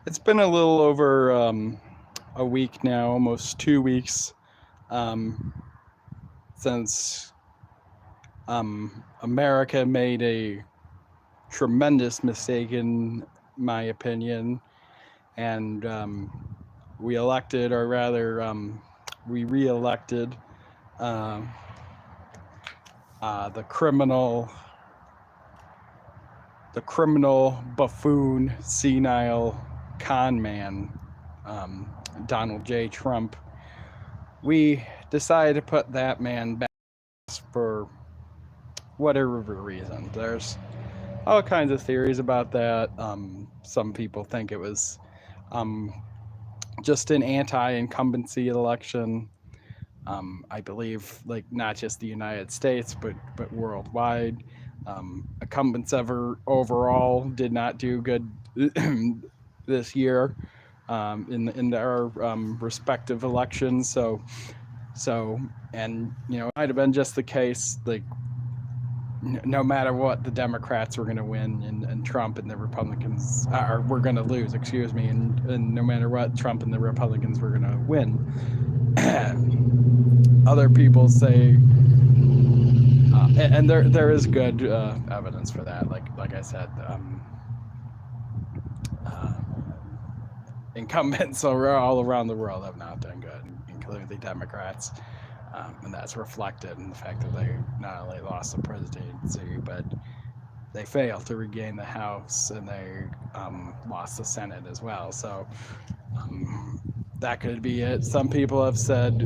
It's been a little over a week now, almost 2 weeks, um, since America made a tremendous mistake, in my opinion, and we elected, or rather, we re-elected uh, uh, the criminal, the criminal buffoon, senile con man, Donald J. Trump. We decided to put that man back for whatever reason. There's all kinds of theories about that. Some people think it was um, just an anti-incumbency election. I believe, like, not just the United States, but worldwide. Incumbents ever overall did not do good this year in their respective elections. So, and it might have been just the case, like, no matter what, the Democrats were going to win, and Trump and the Republicans were going to lose, excuse me, and no matter what, Trump and the Republicans were going to win. Other people say, and there is good evidence for that. Like I said, uh, incumbents all around the world have not done good, including the Democrats. And that's reflected in the fact that they not only lost the presidency, but they failed to regain the House, and they lost the Senate as well. So um, that could be it. Some people have said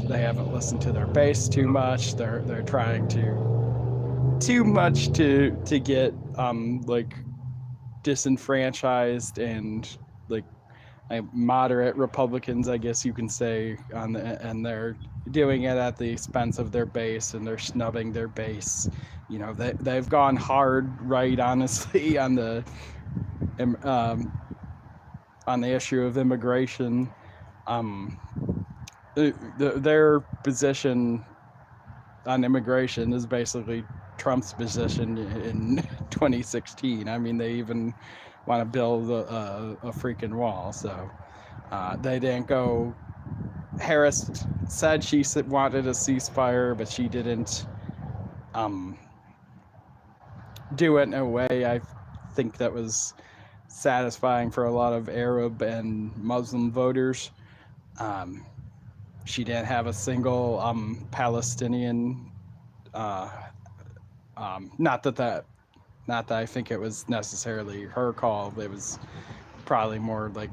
they haven't listened to their base too much. They're trying to too much to get like disenfranchised, and like moderate Republicans, I guess you can say, and they're doing it at the expense of their base, and they're snubbing their base. They've gone hard, right, honestly, um, on the issue of immigration. Um, their position on immigration is basically Trump's position in 2016. I mean, they even want to build a freaking wall. So they didn't go. Harris said she wanted a ceasefire, but she didn't um, do it in a way I think that was satisfying for a lot of Arab and Muslim voters. Um, she didn't have a single Palestinian. Uh, not that not that I think it was necessarily her call. It was probably more like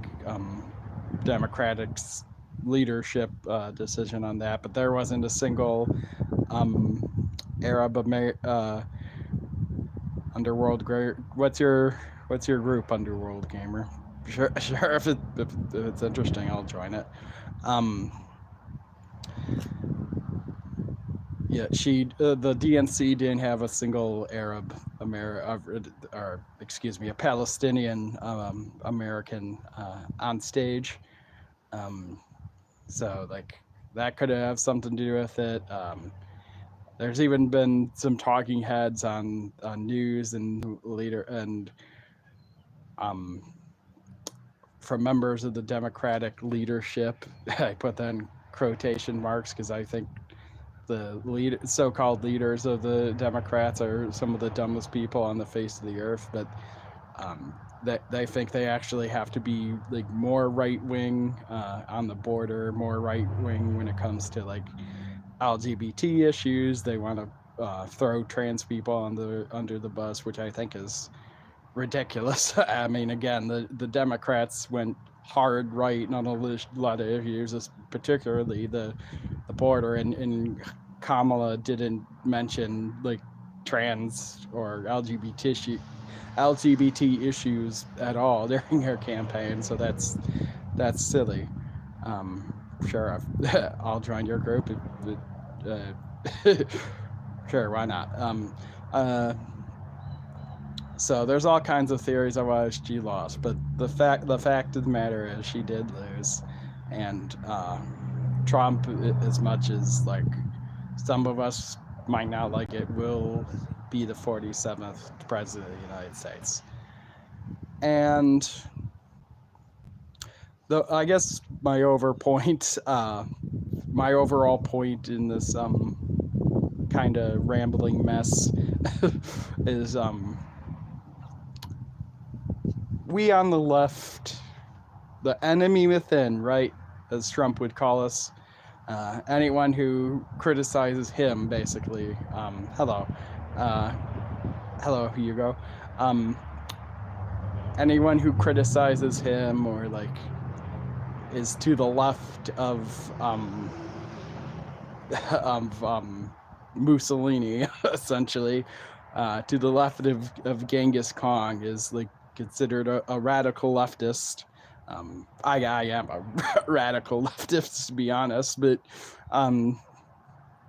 Democratic's leadership decision on that. But there wasn't a single Arab underworld. What's your group, Underworld Gamer? Sure, sure. If it's interesting, I'll join it. Um, yeah, the DNC didn't have a single Arab or excuse me, a Palestinian American on stage. Um, so, like, that could have something to do with it. There's even been some talking heads on news and leader and um, from members of the Democratic leadership. I put that in quotation marks because I think the so-called leaders of the Democrats are some of the dumbest people on the face of the earth. But they think they actually have to be, like, more right wing on the border, more right wing when it comes to, like, LGBT issues. They want to throw trans people under the bus, which I think is ridiculous. I mean, again, the Democrats went hard right on a lot of issues, particularly the border, and Kamala didn't mention, like, trans or LGBT issues at all during her campaign. So that's silly. Um, sure, I'll join your group. Sure, why not? Uh, so there's all kinds of theories on why she lost, but the fact of the matter is she did lose, and Trump, as much as, like, some of us might not like it, will be the 47th president of the United States. And I guess my my overall point in this kind of rambling mess is we on the left, the enemy within, right, as Trump would call us, anyone who criticizes him, basically. Hello, Hugo. Anyone who criticizes him or like is to the left of Mussolini, essentially, to the left of Genghis Khan, is like considered a radical leftist. I am a radical leftist, to be honest, but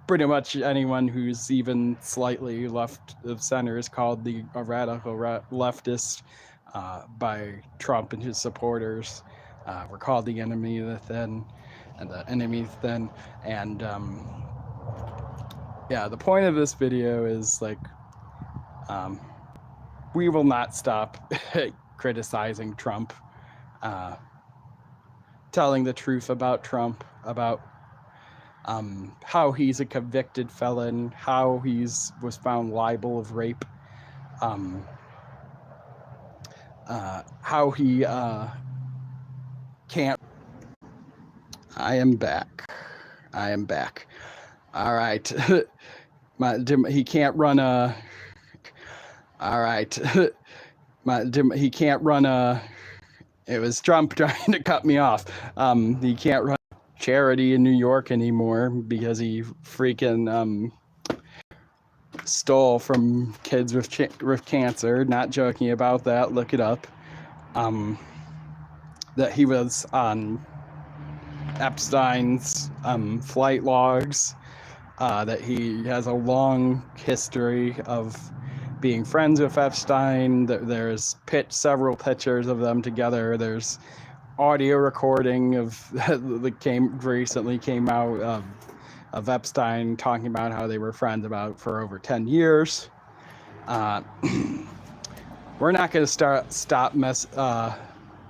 pretty much anyone who's even slightly left of center is called a radical leftist by Trump and his supporters. We're called the enemy within, and the enemy within, and yeah, the point of this video is like, we will not stop criticizing Trump, telling the truth about Trump, about how he's a convicted felon, how was found liable of rape, how he can't. I am back. All right. He can't run a. All right. He can't run a. It was Trump trying to cut me off. He can't run a charity in New York anymore because he freaking stole from kids with cancer. Not joking about that. Look it up. That he was on Epstein's flight logs. That he has a long history of being friends with Epstein. There's several pictures of them together. There's audio recording that recently came out of Epstein talking about how they were friends for over 10 years. We're not going to stop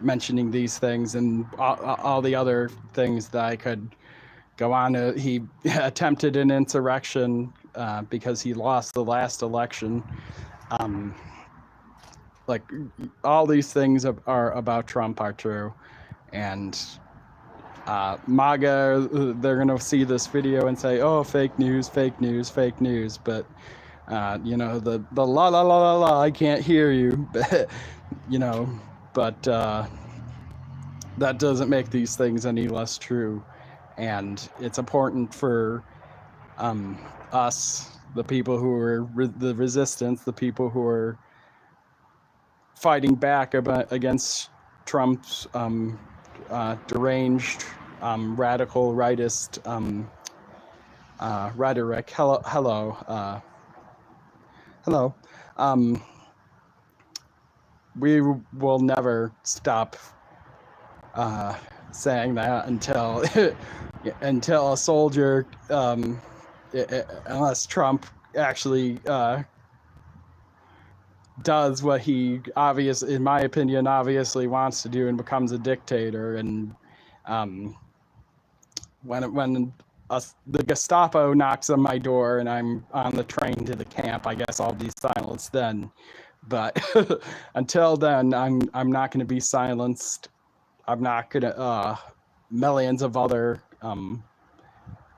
mentioning these things and all the other things that I could go on. He attempted an insurrection because he lost the last election. Like, all these things are about Trump are true, and MAGA, they're gonna see this video and say, "Oh, fake news," but you know, the la la la la la, I can't hear you, you know, but that doesn't make these things any less true. And it's important for us, the people who are the resistance, the people who are fighting back against Trump's deranged, radical rightist rhetoric. Hello. We will never stop saying that until a soldier, unless Trump actually does what he in my opinion, obviously wants to do and becomes a dictator. And when the Gestapo knocks on my door and I'm on the train to the camp, I guess I'll be silenced then. But until then, I'm not going to be silenced. I'm not going to. Millions of other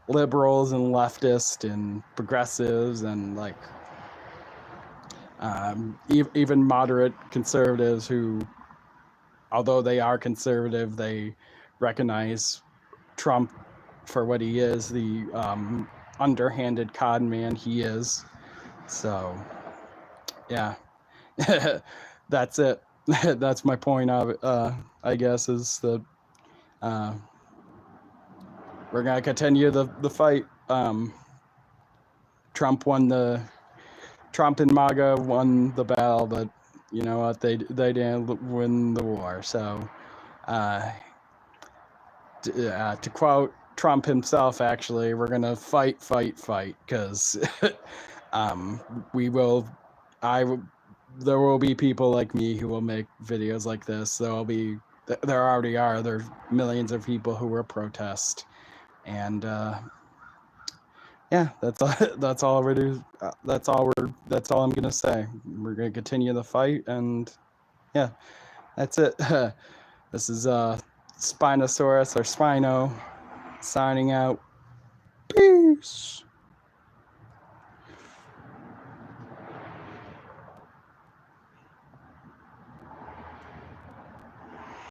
liberals and leftists and progressives and like even moderate conservatives who, although they are conservative, they recognize Trump for what he is, the underhanded con man he is. So, yeah, that's it. That's my point of it, I guess, is that we're going to continue the fight. Trump and MAGA won the battle, but you know what? They didn't win the war. So, to quote Trump himself, actually, we're gonna fight, because there will be people like me who will make videos like this. There will be there already are. There's millions of people who will protest, and yeah, that's all. That's all we're do. That's all we're. That's all I'm gonna say. We're gonna continue the fight, and yeah, that's it. This is Spinosaurus or Spino signing out. Peace.